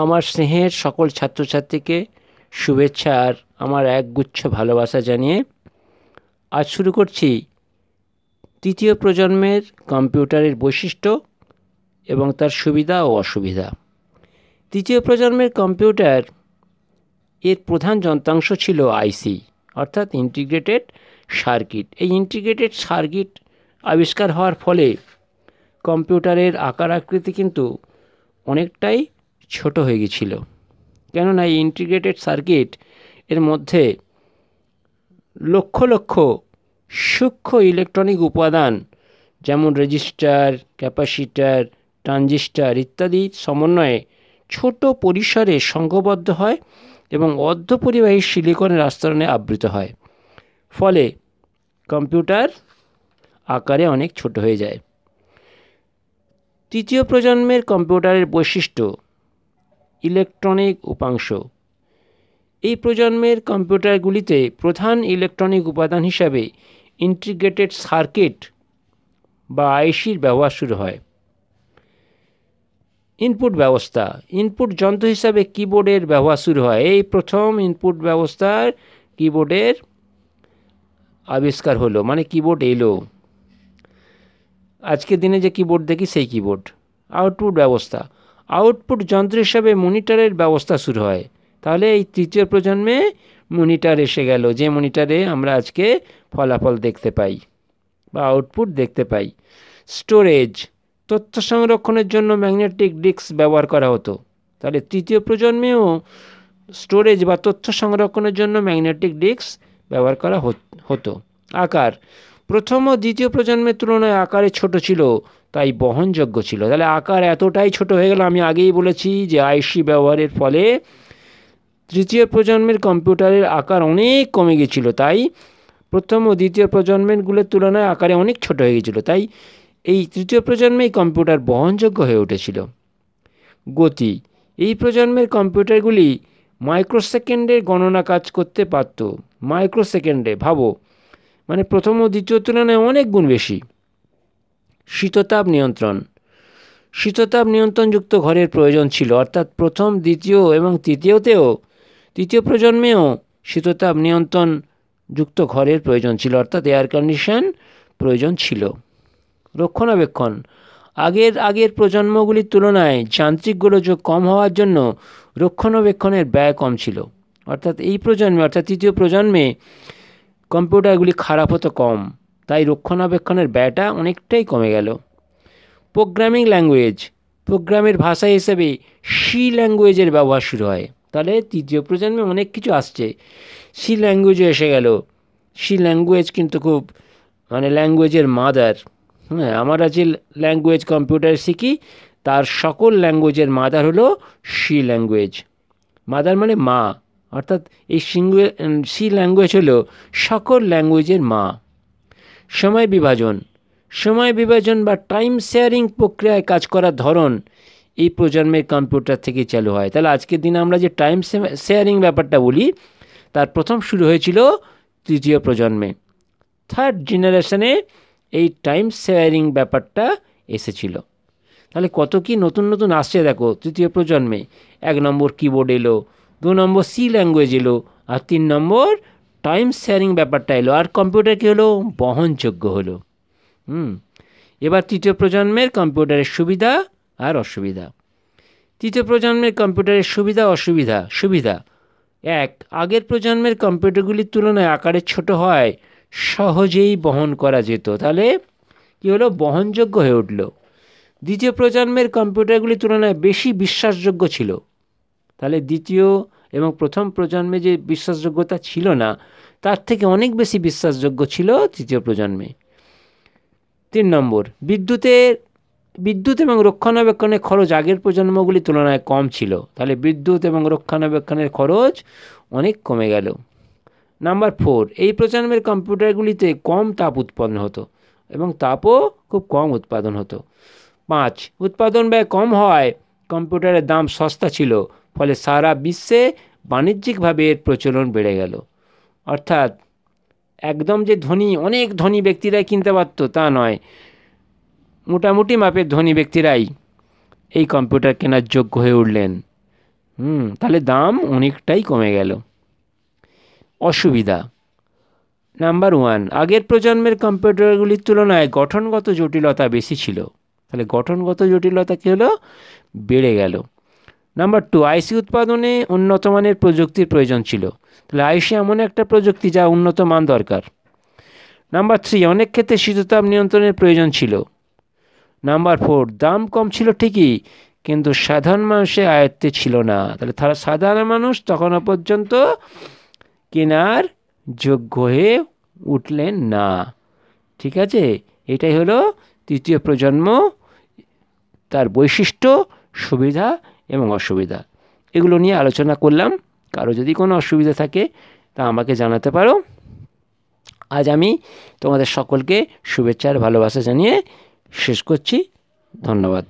আমার স্নেহের সকল ছাত্রছাত্রীকে শুভেচ্ছা আর আমার একগুচ্ছ ভালোবাসা জানিয়ে আজ শুরু করছি তৃতীয় প্রজন্মের কম্পিউটারের বৈশিষ্ট্য এবং তার সুবিধা ও অসুবিধা। তৃতীয় প্রজন্মের কম্পিউটার এর প্রধান যন্ত্রাংশ ছিল আইসি, অর্থাৎ ইন্টিগ্রেটেড সার্কিট। এই ইন্টিগ্রেটেড সার্কিট আবিষ্কার হওয়ার ফলে কম্পিউটারের আকার আকৃতি কিন্তু অনেকটাই ছোট হয়ে গেছিল, কেননা এই ইন্টিগ্রেটেড সার্কিট এর মধ্যে লক্ষ লক্ষ সূক্ষ্ম ইলেকট্রনিক উপাদান যেমন রেজিস্টার, ক্যাপাসিটার, ট্রানজিস্টার ইত্যাদির সমন্বয়ে ছোট পরিসরে সংঘবদ্ধ হয় এবং অর্ধপরিবাহী সিলিকনের আস্তরণে আবৃত হয়, ফলে কম্পিউটার আকারে অনেক ছোট হয়ে যায়। তৃতীয় প্রজন্মের কম্পিউটারের বৈশিষ্ট্য ইলেকট্রনিক উপাংশ। এই প্রজন্মের কম্পিউটারগুলিতে প্রধান ইলেকট্রনিক উপাদান হিসাবে ইন্টিগ্রেটেড সার্কিট বা আইসির ব্যবহার শুরু হয়। ইনপুট ব্যবস্থা, ইনপুট যন্ত্র হিসাবে কিবোর্ডের ব্যবহার শুরু হয়। এই প্রথম ইনপুট ব্যবস্থার কিবোর্ডের আবিষ্কার হলো, মানে কিবোর্ড এলো। আজকের দিনে যে কিবোর্ড দেখি সেই কিবোর্ড। আউটপুট ব্যবস্থা, আউটপুট যন্ত্র হিসাবে মনিটরের ব্যবস্থা শুরু হয়। তাহলে এই তৃতীয় প্রজন্মে মনিটর এসে গেল, যে মনিটরে আমরা আজকে ফলাফল দেখতে পাই বা আউটপুট দেখতে পাই। স্টোরেজ, তথ্য সংরক্ষণের জন্য ম্যাগনেটিক ডিস্ক ব্যবহার করা হতো। তাহলে তৃতীয় প্রজন্মেও স্টোরেজ বা তথ্য সংরক্ষণের জন্য ম্যাগনেটিক ডিস্ক ব্যবহার করা হতো। আকার, প্রথম ও দ্বিতীয় প্রজন্মের তুলনায় আকারে ছোট ছিল, তাই বহনযোগ্য ছিল। তাহলে আকার এতটাই ছোট হয়ে গেল, আমি আগেই বলেছি যে আইসি ব্যবহারের ফলে তৃতীয় প্রজন্মের কম্পিউটারের আকার অনেক কমে গেছিলো, তাই প্রথম ও দ্বিতীয় প্রজন্মেরগুলোর তুলনায় আকারে অনেক ছোট হয়ে গেছিলো, তাই এই তৃতীয় প্রজন্মেই কম্পিউটার বহনযোগ্য হয়ে উঠেছিল। গতি, এই প্রজন্মের কম্পিউটারগুলি মাইক্রোসেকেন্ডে গণনা কাজ করতে পারত। মাইক্রোসেকেন্ডে, ভাবো, মানে প্রথম ও দ্বিতীয় তুলনায় অনেক গুণ বেশি। শীততাপ নিয়ন্ত্রণ, শীততাপ নিয়ন্ত্রণযুক্ত ঘরের প্রয়োজন ছিল, অর্থাৎ প্রথম, দ্বিতীয় এবং তৃতীয় প্রজন্মেও শীততাপ নিয়ন্ত্রণযুক্ত ঘরের প্রয়োজন ছিল, অর্থাৎ এয়ার কন্ডিশন প্রয়োজন ছিল। রক্ষণাবেক্ষণ, আগের প্রজন্মগুলির তুলনায় যান্ত্রিক গোলযোগ কম হওয়ার জন্য রক্ষণাবেক্ষণের ব্যয় কম ছিল, অর্থাৎ এই প্রজন্মে, অর্থাৎ তৃতীয় প্রজন্মে কম্পিউটারগুলি খারাপ হতো কম, তাই রক্ষণাবেক্ষণের ব্যয়টা অনেকটাই কমে গেল। প্রোগ্রামিং ল্যাঙ্গুয়েজ, প্রোগ্রামের ভাষা হিসেবে সি ল্যাঙ্গুয়েজের ব্যবহার শুরু হয়। তাহলে তৃতীয় প্রজন্মে অনেক কিছু আসছে, সি ল্যাঙ্গুয়েজও এসে গেল। সি ল্যাঙ্গুয়েজ কিন্তু খুব, মানে ল্যাঙ্গুয়েজের মাদার। হ্যাঁ, আমরা যে ল্যাঙ্গুয়েজ কম্পিউটার শিখি তার সকল ল্যাঙ্গুয়েজের মাদার হলো সি ল্যাঙ্গুয়েজ। মাদার মানে মা, অর্থাৎ এই সি ল্যাঙ্গুয়েজ হলো সকল ল্যাঙ্গুয়েজের মা। সময় বিভাজন বা টাইম শেয়ারিং প্রক্রিয়ায় কাজ করার ধরন এই প্রজন্মের কম্পিউটার থেকে চালু হয়। তাহলে আজকের দিনে আমরা যে টাইম শেয়ারিং ব্যাপারটা বলি, তার প্রথম শুরু হয়েছিল তৃতীয় প্রজন্মে। থার্ড জেনারেশনে এই টাইম শেয়ারিং ব্যাপারটা এসেছিল। তাহলে কত কি নতুন নতুন আসছে দেখো তৃতীয় প্রজন্মে। 1 নম্বর কিবোর্ড এলো, 2 নম্বর সি ল্যাঙ্গুয়েজ এলো, আর 3 নম্বর টাইম শেয়ারিং ব্যাপারটা এলো, আর কম্পিউটার কী হলো, বহনযোগ্য হলো। এবার তৃতীয় প্রজন্মের কম্পিউটারের সুবিধা আর অসুবিধা। তৃতীয় প্রজন্মের কম্পিউটারের সুবিধা অসুবিধা। সুবিধা 1, আগের প্রজন্মের কম্পিউটারগুলির তুলনায় আকারে ছোট হয়, সহজেই বহন করা যেত। তাহলে কী হলো, বহনযোগ্য হয়ে উঠল। দ্বিতীয় প্রজন্মের কম্পিউটারগুলির তুলনায় বেশি বিশ্বাসযোগ্য ছিল। তাহলে দ্বিতীয় এবং প্রথম প্রজন্মে যে বিশ্বাসযোগ্যতা ছিল না, তার থেকে অনেক বেশি বিশ্বাসযোগ্য ছিল তৃতীয় প্রজন্মে। 3 নম্বর, বিদ্যুৎ এবং রক্ষণাবেক্ষণের খরচ আগের প্রজন্মগুলির তুলনায় কম ছিল। তাহলে বিদ্যুৎ এবং রক্ষণাবেক্ষণের খরচ অনেক কমে গেল। নাম্বার 4, এই প্রজন্মের কম্পিউটারগুলিতে কম তাপ উৎপন্ন হতো এবং তাপও খুব কম উৎপাদন হতো। 5, উৎপাদন ব্যয় কম হওয়ায় কম্পিউটারের দাম সস্তা ছিল, ফলে সারা বিশ্বে বাণিজ্যিকভাবে এর প্রচলন বেড়ে গেল। অর্থাৎ একদম যে অনেক ধনী ব্যক্তিরাই কিনতে পারত তা নয়, মোটামুটি মাপের ধনী ব্যক্তিরাই এই কম্পিউটার কেনার যোগ্য হয়ে উঠলেন। তাহলে দাম অনেকটাই কমে গেল। অসুবিধা নাম্বার 1, আগের প্রজন্মের কম্পিউটারগুলির তুলনায় গঠনগত জটিলতা বেশি ছিল। তাহলে গঠনগত জটিলতা কী হলো? বেড়ে গেল। নাম্বার 2, আইসি উৎপাদনে উন্নত মানের প্রযুক্তির প্রয়োজন ছিল। তাহলে আইসি এমন একটা প্রযুক্তি যা উন্নত মান দরকার। নাম্বার 3, অনেক ক্ষেত্রে শীততাপ নিয়ন্ত্রণের প্রয়োজন ছিল। নাম্বার 4, দাম কম ছিল ঠিকই, কিন্তু সাধারণ মানুষের আয়ত্তে ছিল না। তাহলে সাধারণ মানুষ তখনও পর্যন্ত কেনার যোগ্য হয়ে উঠলেন না। ঠিক আছে, এটাই হলো তৃতীয় প্রজন্ম, তার বৈশিষ্ট্য, সুবিধা এবং অসুবিধা, এগুলো নিয়ে আলোচনা করলাম। কারো যদি কোনো অসুবিধা থাকে তা আমাকে জানাতে পারো। আজ আমি তোমাদের সকলকে শুভেচ্ছা আর ভালোবাসা জানিয়ে শেষ করছি। ধন্যবাদ।